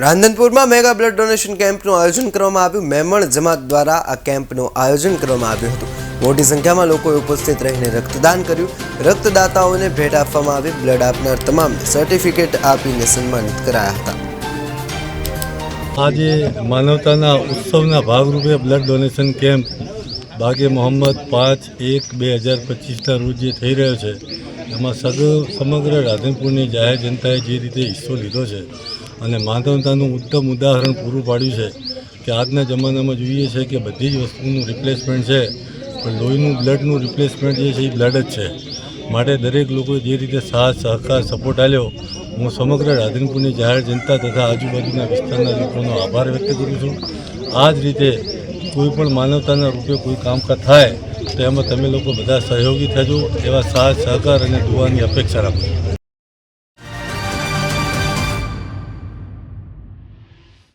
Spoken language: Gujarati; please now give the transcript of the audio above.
રાંધનપુરમાં મેગા બ્લડ ડોનેશન કેમ્પનું આયોજન કરવામાં આવ્યું। મેમણ જમાત દ્વારા આ કેમ્પનું આયોજન કરવામાં આવ્યું હતું। મોટી સંખ્યામાં લોકોએ ઉપસ્થિત રહીને રક્તદાન કર્યું। રક્તદાતાઓને ભેટ આપવામાં આવી। બ્લડ આપનાર તમામને સર્ટિફિકેટ આપીને સન્માનિત કરાયા હતા। આજે માનવતાના ઉત્સવના ભાગરૂપે બ્લડ ડોનેશન કેમ્પ બાગે મોહમ્મદ 5/1/2025ના રોજ જે થઈ રહ્યો છે, એમાં સમગ્ર રાધનપુરની જાહેર જનતાએ જે રીતે હિસ્સો લીધો છે અને માનવતાનું ઉત્તમ ઉદાહરણ પૂરું પાડ્યું છે કે આજના જમાનામાં જોઈએ છે કે બધી જ વસ્તુનું રિપ્લેસમેન્ટ છે, પણ લોહીનું બ્લડનું રિપ્લેસમેન્ટ જે છે એ બ્લડ જ છે। માટે દરેક લોકોએ જે રીતે સાથ સહકાર સપોર્ટ આપ્યો, હું સમગ્ર રાધનપુરની જાહેર જનતા તથા આજુબાજુના વિસ્તારના લોકોનો આભાર વ્યક્ત કરું છું। આ જ રીતે કોઈ પણ માનવતાના રૂપે કોઈ કામકાજ થાય તો એમાં તમે લોકો બધા સહયોગી થજો, એવા સાથ સહકાર અને દુઆની અપેક્ષા રાખો।